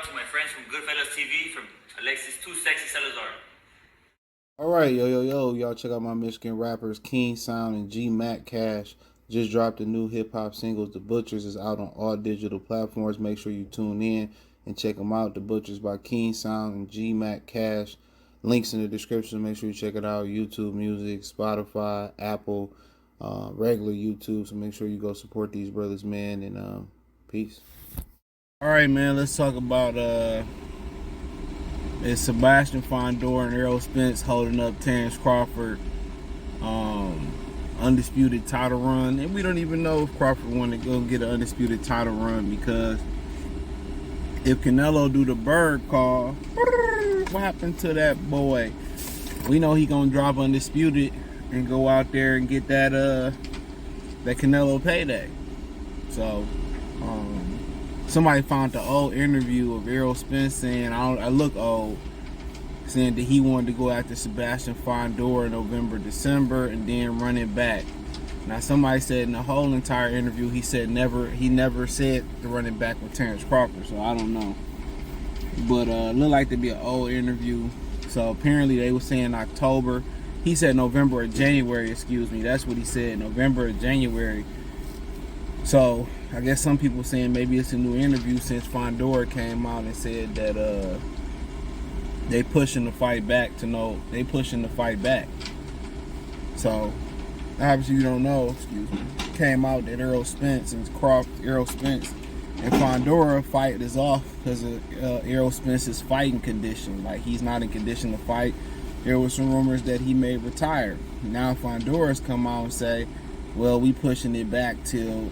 out to my friends from Goodfellas TV, from Alexis Too Sexy Salazar. All right, yo, y'all check out my Michigan rappers King Sound and G Mac Cash. Just dropped a new hip hop singles. The Butchers is out on all digital platforms. Make sure you tune in and check them out. The Butchers by King Sound and G Mac Cash. Links in the description. Make sure you check it out. YouTube Music, Spotify, Apple, regular YouTube. So make sure you go support these brothers, man. And peace. All right, man. Let's talk about it's Sebastian Fundora and Errol Spence holding up Terence Crawford undisputed title run, and we don't even know if Crawford want to go get an undisputed title run, because if Canelo do the bird call, what happened to that boy? We know he gonna drop undisputed and go out there and get that Canelo payday. So somebody found the old interview of Errol Spence saying, I look old, saying that he wanted to go after Sebastian Fundora in November, December, and then run it back. Now somebody said in the whole entire interview he never said to run it back with Terence Crawford, so I don't know. But it looked like to be an old interview. So apparently they were saying October. He said November or January, excuse me. That's what he said, November or January. So I guess some people saying maybe it's a new interview since Fundora came out and said that they pushing the fight back they pushing the fight back. So obviously you don't know, excuse me, came out that Errol Spence and Fundora fight is off because of Errol Spence's fighting condition. Like, he's not in condition to fight. There was some rumors that he may retire. Now Fundora's come out and say, well, we pushing it back till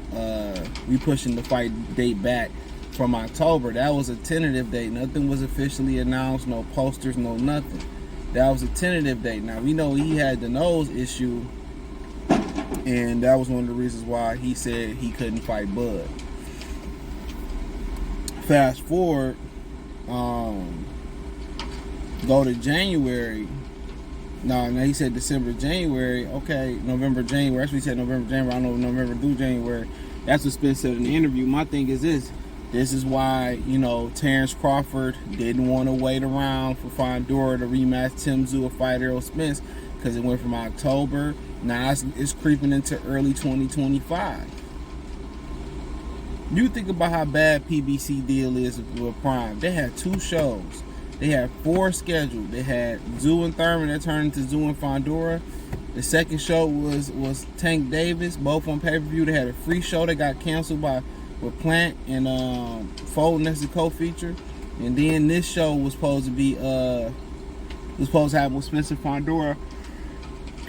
we pushing the fight date back from October. That was a tentative date. Nothing was officially announced, no posters, no nothing. That was a tentative date. Now we know he had the nose issue, and that was one of the reasons why he said he couldn't fight Bud. Fast forward, go to January. No, he said December, January. Okay, November, January. Actually, he said November, January. I don't know, November through January. That's what Spence said in the interview. My thing is this. This is why, Terence Crawford didn't want to wait around for Fundora to rematch Tim Tszyu or fight Errol Spence, because it went from October. Now it's creeping into early 2025. You think about how bad PBC deal is with Prime. They had 2 shows. They had 4 scheduled. They had Tszyu and Thurman that turned into Tszyu and Fundora. The second show was Tank Davis, both on pay-per-view. They had a free show that got canceled with Plant and Foden as the co-feature. And then this show was supposed to happen with Spence and Fundora.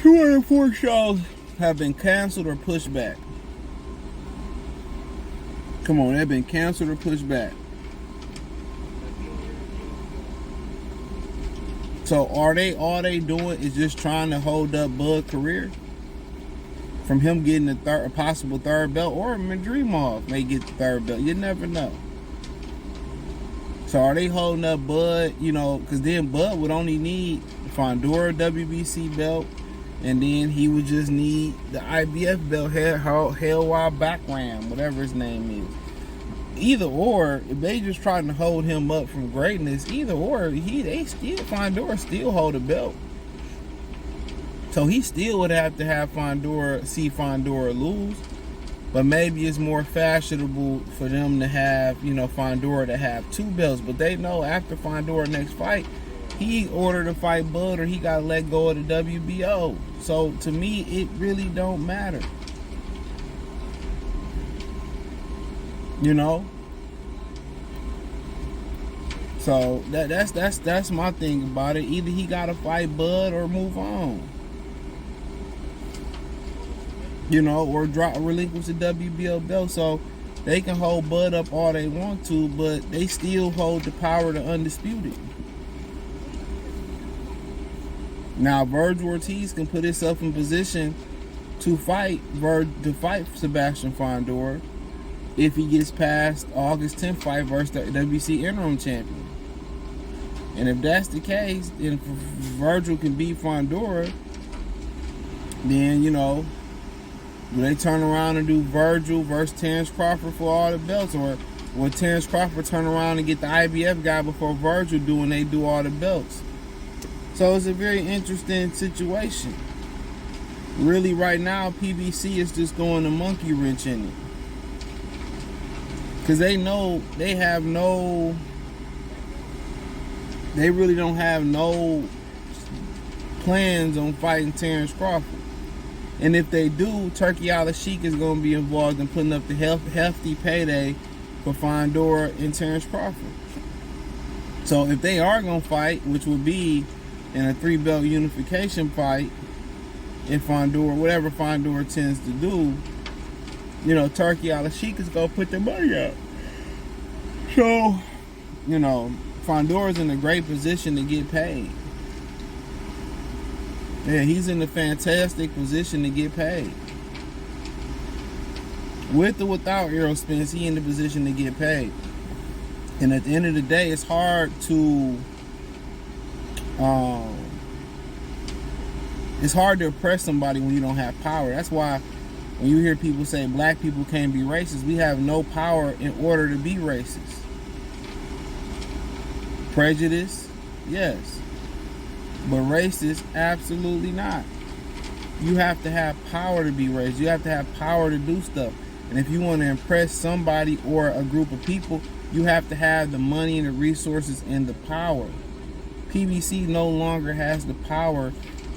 204 shows have been canceled or pushed back. Come on, they've been canceled or pushed back. So all they doing is just trying to hold up Bud's career from him getting a possible third belt, or Madrimov may get the third belt. You never know. So are they holding up Bud? Because then Bud would only need Fundora WBC belt, and then he would just need the IBF belt, Hellwild Backram, whatever his name is. Either or, if they just trying to hold him up from greatness, Fundora still hold a belt. So he still would have to have Fundora lose. But maybe it's more fashionable for them to have, Fundora to have 2 belts. But they know after Fundora next fight, he ordered to fight Bud, or he got to let go of the WBO. So to me, it really don't matter. So that's my thing about it. Either he gotta fight Bud or move on. Or relinquish the WBO belt, so they can hold Bud up all they want to, but they still hold the power to undisputed. Now Virgil Ortiz can put himself in position to fight Sebastian Fundora if he gets past August 10th fight versus the WBC interim champion. And if that's the case, then if Virgil can beat Fundora, then, do they turn around and do Virgil versus Terence Crawford for all the belts? Or Will Terence Crawford turn around and get the IBF guy before Virgil do when they do all the belts? So it's a very interesting situation. Really, right now, PBC is just going a monkey wrench in it. Because they know they really don't have no plans on fighting Terence Crawford. And if they do, Turkey Al-Sheikh is going to be involved in putting up the hefty payday for Fundora and Terence Crawford. So if they are going to fight, which will be in a 3-belt unification fight, if Fundora, whatever Fundora tends to do, you know, Turkey Al-Sheikh is going to put their money up. So, you know, Fundora's in a great position to get paid. Yeah, he's in a fantastic position to get paid. With or without Errol Spence, he in the position to get paid. And at the end of the day, it's hard to oppress somebody when you don't have power. That's why when you hear people say black people can't be racist, we have no power in order to be racist. Prejudice, yes. But racist, absolutely not. You have to have power to be racist. You have to have power to do stuff. And if you want to impress somebody or a group of people, you have to have the money and the resources and the power. PBC no longer has the power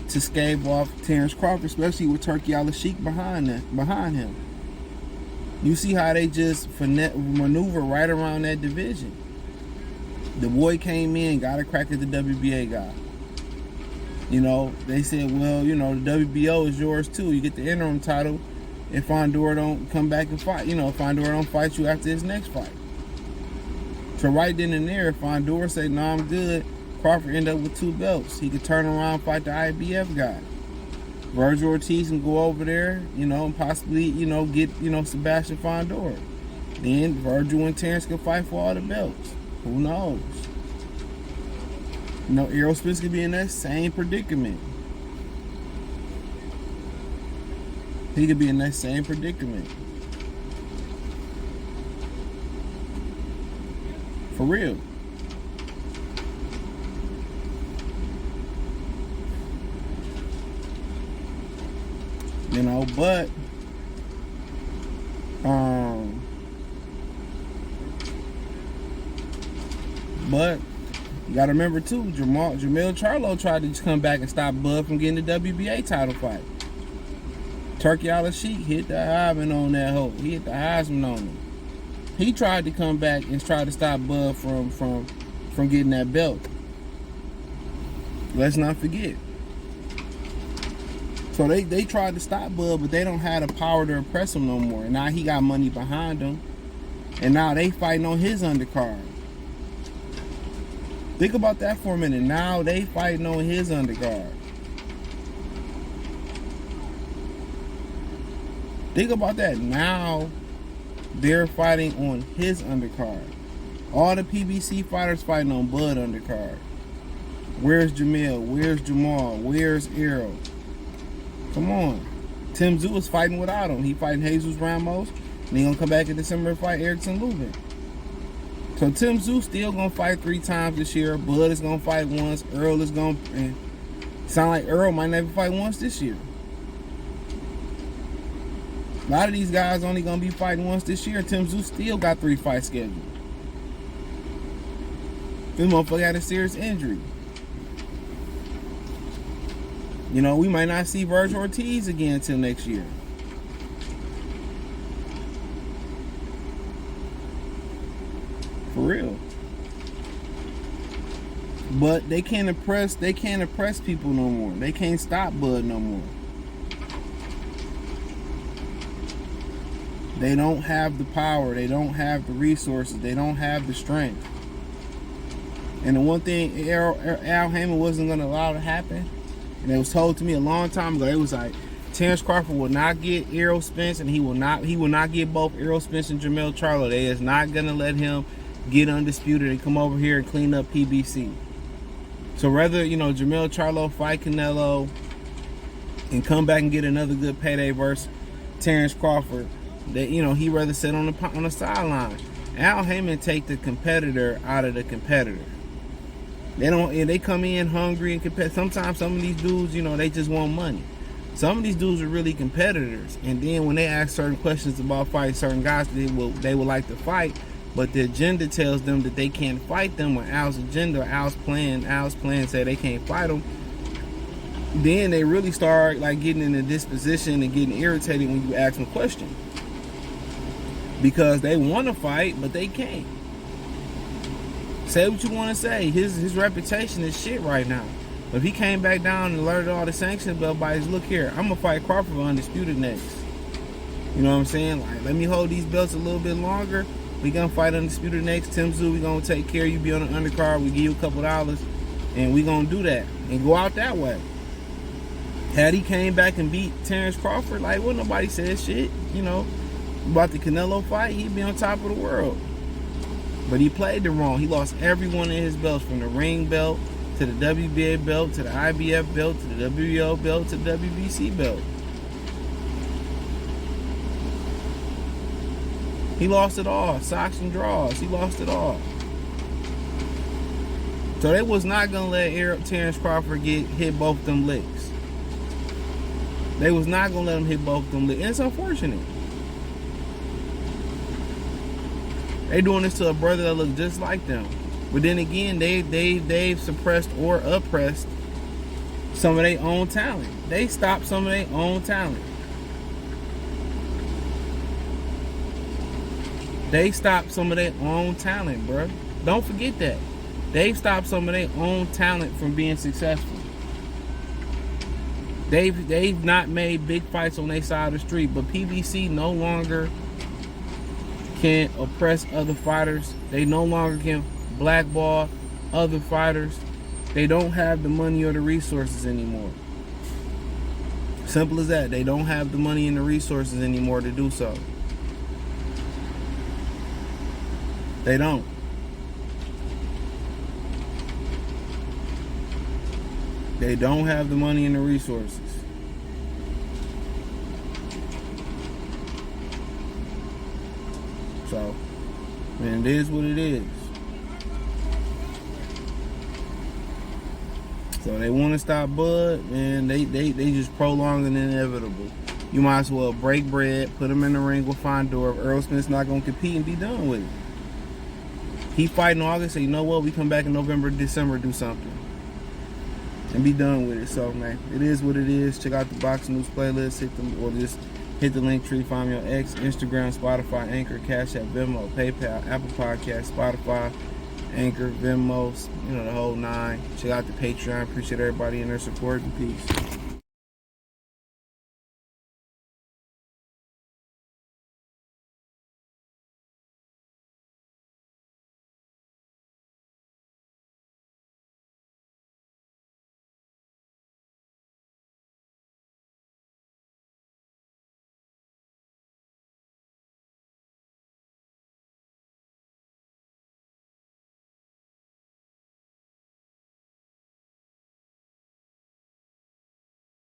to scave off Terence Crawford, especially with Turkey Al-Sheikh behind him. You see how they just maneuver right around that division. The boy came in, got a crack at the WBA guy. You know, they said, well, you know, the WBO is yours too. You get the interim title if Fundora don't come back and fight. You know, if Fundora don't fight you after his next fight. So right then and there, if Fundora say, no, I'm good, Crawford end up with 2 belts. He could turn around and fight the IBF guy. Virgil Ortiz can go over there, you know, and possibly, you know, get, you know, Sebastian Fundora. Then Virgil and Terence can fight for all the belts. Who knows? You know, Errol Spence could be in that same predicament. He could be in that same predicament. For real. You know, but you gotta remember too, Jamil Charlo tried to come back and stop Bud from getting the WBA title fight. Turkey Al-Sheikh hit the Heisman on that hoe. He hit the Heisman on him. He tried to come back and try to stop Bud from getting that belt. Let's not forget. So they tried to stop Bud, but they don't have the power to oppress him no more. And now he got money behind him. And now they fighting on his undercard. Think about that for a minute. Now they fighting on his undercard. Think about that. Now they're fighting on his undercard. All the PBC fighters fighting on Bud undercard. Where's Jamil? Where's Jamal? Where's Errol? Come on. Tim Tszyu is fighting without him. He fighting Jesus Ramos. And he gonna come back in December and fight Erickson Lubin. So Tim Tszyu still gonna fight 3 times this year. Bud is gonna fight once. Earl is gonna sound like Earl might never fight once this year. A lot of these guys only gonna be fighting once this year. Tim Tszyu still got 3 fights scheduled. This motherfucker had a serious injury. You know, we might not see Virgil Ortiz again until next year. For real. But they can't oppress people no more. They can't stop Bud no more. They don't have the power. They don't have the resources. They don't have the strength. And the one thing Al Heyman wasn't going to allow to happen, and it was told to me a long time ago, it was like, Terence Crawford will not get Errol Spence, and he will not get both Errol Spence and Jamil Charlo. They is not going to let him get undisputed and come over here and clean up PBC. So rather, you know, Jamil Charlo fight Canelo and come back and get another good payday versus Terence Crawford, that, you know, he rather sit on the sideline. Al Heyman take the competitor out of the competitor. They come in hungry and compete. Sometimes some of these dudes, they just want money. Some of these dudes are really competitors, and then when they ask certain questions about fighting certain guys, they would like to fight, but the agenda tells them that they can't fight them, or Al's agenda, or Al's plan say they can't fight them. Then they really start like getting in a disposition and getting irritated when you ask them questions, because they want to fight but they can't. Say what you want to say. His reputation is shit right now. But if he came back down and alerted all the sanctions belt bodies, look here, I'm gonna fight Crawford for undisputed next. You know what I'm saying? Like, let me hold these belts a little bit longer. We gonna fight undisputed next. Tim Tszyu, we gonna take care of you, be on the undercard. We give you a couple dollars, and we gonna do that and go out that way. Had he came back and beat Terence Crawford, like, well, nobody said shit. About the Canelo fight, he'd be on top of the world. But he played it wrong. He lost every one of his belts, from the ring belt to the WBA belt, to the IBF belt, to the WBO belt, to the WBC belt. He lost it all. Socks and draws. He lost it all. So they was not going to let Terence Crawford hit both them licks. They was not going to let him hit both them licks. And it's unfortunate. They doing this to a brother that looks just like them. But then again, they've suppressed or oppressed some of their own talent. They stopped some of their own talent. They stopped some of their own talent, bro. Don't forget that. They've stopped some of their own talent from being successful. They've not made big fights on their side of the street, but PBC no longer can oppress other fighters. They no longer can blackball other fighters. They don't have the money or the resources anymore. Simple as that. They don't have the money and the resources anymore to do so. They don't. They don't have the money and the resources. So, man, it is what it is. So they want to stop Bud, and they just prolong the inevitable. You might as well break bread, put him in the ring with Fundora. If Errol Spence not going to compete, and be done with it. He fighting August, so you know what? We come back in November, December, do something. And be done with it. So, man, it is what it is. Check out the Boxing News playlist. Just hit the link tree. Find me on X, Instagram, Spotify, Anchor, Cash App, Venmo, PayPal, Apple Podcasts, Spotify, Anchor, Venmo, the whole nine. Check out the Patreon. Appreciate everybody and their support, and peace.